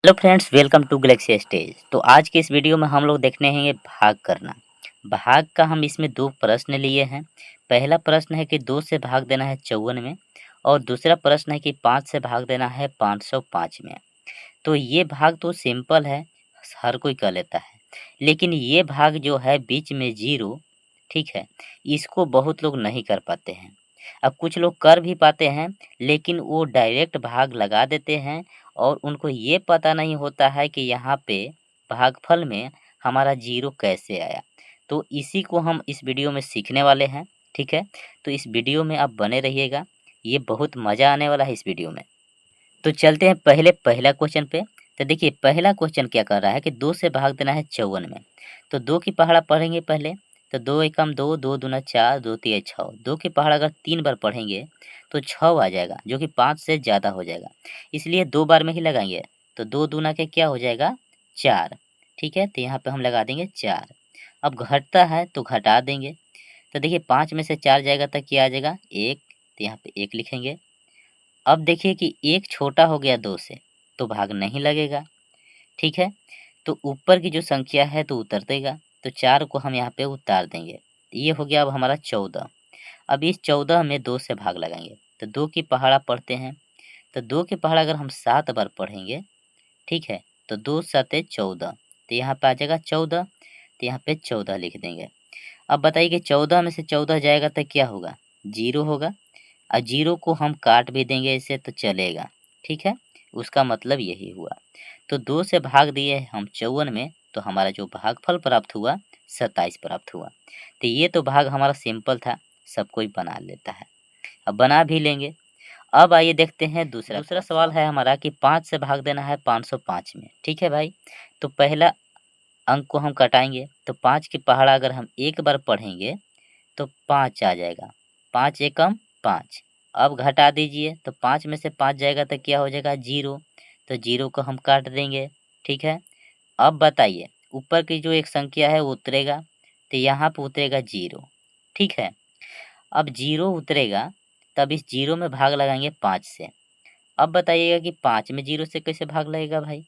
Hello friends, welcome to Galaxy Stage. तो आज के इस वीडियो में हम लोग देखने हैं भाग करना। भाग का हम इसमें दो प्रश्न लिए हैं। पहला प्रश्न है कि 2 से भाग देना है 54 में, और दूसरा प्रश्न है कि 5 से भाग देना है 505 में। तो ये भाग तो सिंपल है, हर कोई कर लेता है। लेकिन ये भाग जो है बीच में जीरो, ठीक है, इसको बहुत लोग नहीं कर पाते हैं। अब कुछ लोग कर भी पाते हैं, लेकिन वो डायरेक्ट भाग लगा देते हैं और उनको ये पता नहीं होता है कि यहाँ पे भागफल में हमारा जीरो कैसे आया। तो इसी को हम इस वीडियो में सीखने वाले हैं, ठीक है। तो इस वीडियो में आप बने रहिएगा, ये बहुत मज़ा आने वाला है इस वीडियो में। तो चलते हैं पहला क्वेश्चन पे। तो देखिए पहला क्वेश्चन क्या कर रहा है कि 2 से भाग देना है 54 में। तो 2 की पहाड़ा पढ़ेंगे पहले। तो 2 एकम 2, 2 दूना 4, 2 तिया 6। 2 की पहाड़ा अगर 3 बार पढ़ेंगे तो 6 आ जाएगा, जो कि 5 से ज़्यादा हो जाएगा। इसलिए 2 बार में ही लगाएंगे। तो 2 दूना के क्या हो जाएगा 4, ठीक है। तो यहाँ पे हम लगा देंगे 4। अब घटता है तो घटा देंगे। तो देखिए 5 में से 4 जाएगा तो क्या आ जाएगा 1। तो यहाँ पे 1 लिखेंगे। अब देखिए कि 1 छोटा हो गया 2 से, तो भाग नहीं लगेगा, ठीक है। तो ऊपर की जो संख्या है तो उतर देगा। तो 4 को हम यहाँ पे उतार देंगे। ये हो गया अब हमारा 14। अब इस 14 में 2 से भाग लगाएंगे। तो 2 की पहाड़ा पढ़ते हैं। तो 2 की पहाड़ा अगर हम 7 बार पढ़ेंगे, ठीक है, तो 2 सते 14। तो यहाँ पे आ जाएगा 14। तो यहाँ पे 14 लिख देंगे। अब बताइए कि 14 में से 14 जाएगा तो क्या होगा, जीरो होगा। और जीरो को हम काट भी देंगे इससे तो चलेगा, ठीक है। उसका मतलब यही हुआ। तो 2 से भाग दिए हम 54 में, तो हमारा जो भागफल प्राप्त हुआ 27 प्राप्त हुआ। तो ये तो भाग हमारा सिंपल था, सब कोई बना लेता है। अब बना भी लेंगे। अब आइए देखते हैं दूसरा सवाल है हमारा कि 5 से भाग देना है 505 में, ठीक है भाई। तो पहला अंक को हम कटाएंगे। तो 5 की पहाड़ा अगर हम एक बार पढ़ेंगे तो 5 आ जाएगा। 5 एकम 5। अब घटा दीजिए। तो 5 में से 5 जाएगा तो क्या हो जाएगा जीरो। तो जीरो को हम काट देंगे, ठीक है। अब बताइए ऊपर की जो एक संख्या है वो उतरेगा, तो यहाँ पे उतरेगा जीरो, ठीक है। अब जीरो उतरेगा, तब इस जीरो में भाग लगाएंगे 5 से। अब बताइएगा कि 5 में जीरो से कैसे भाग लगेगा भाई,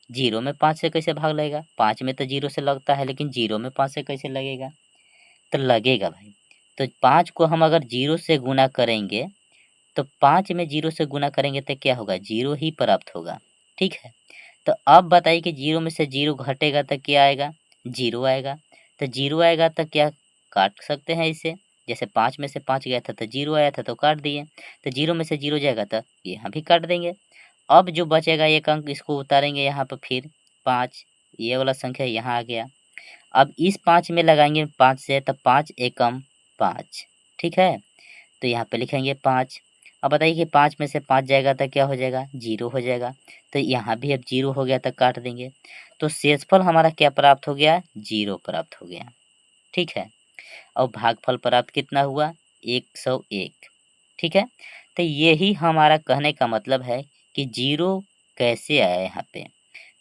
जीरो में 5 से कैसे भाग लगेगा। 5 में तो जीरो से लगता है, लेकिन जीरो में 5 से कैसे लगेगा। तो लगेगा भाई। तो 5 को हम अगर जीरो से गुना करेंगे, तो 5 में जीरो से गुना करेंगे तो क्या होगा, जीरो ही प्राप्त होगा, ठीक है। तो अब बताइए कि जीरो में से जीरो घटेगा तो क्या आएगा, जीरो आएगा। तो जीरो आएगा तो क्या काट सकते हैं इसे। जैसे 5 में से 5 गया था तो जीरो आया था तो काट दिए। तो जीरो में से जीरो जाएगा तो यहाँ भी काट देंगे। अब जो बचेगा एक अंक, इसको उतारेंगे यहाँ पर फिर 5, ये वाला संख्या यहाँ आ गया। अब इस 5 में लगाएंगे 5 से, तो 5 एकम 5, ठीक है। तो यहाँ पे लिखेंगे 5। अब बताइए कि 5 में से 5 जाएगा तो क्या हो जाएगा, जीरो हो जाएगा। तो यहाँ भी अब जीरो हो गया तो काट देंगे। तो शेषफल हमारा क्या प्राप्त हो गया, जीरो प्राप्त हो गया, ठीक है। और भागफल प्राप्त कितना हुआ, 101, ठीक है। तो यही हमारा कहने का मतलब है कि जीरो कैसे आया यहाँ पे।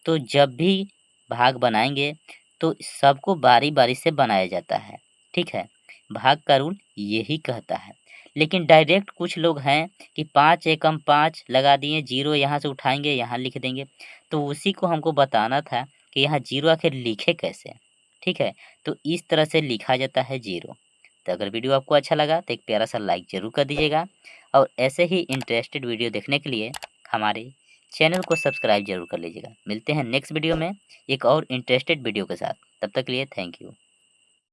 तो जब भी भाग बनाएंगे तो सबको बारी बारी से बनाया जाता है, ठीक है। भाग का रूल यही कहता है। लेकिन डायरेक्ट कुछ लोग हैं कि 5 एकम 5 लगा दिए, जीरो यहाँ से उठाएंगे यहाँ लिख देंगे। तो उसी को हमको बताना था कि यहाँ जीरो आखिर लिखे कैसे, ठीक है। तो इस तरह से लिखा जाता है जीरो। तो अगर वीडियो आपको अच्छा लगा तो एक प्यारा सा लाइक ज़रूर कर दीजिएगा, और ऐसे ही इंटरेस्टेड वीडियो देखने के लिए हमारे चैनल को सब्सक्राइब जरूर कर लीजिएगा। मिलते हैं नेक्स्ट वीडियो में एक और इंटरेस्टेड वीडियो के साथ। तब तक के लिए थैंक यू।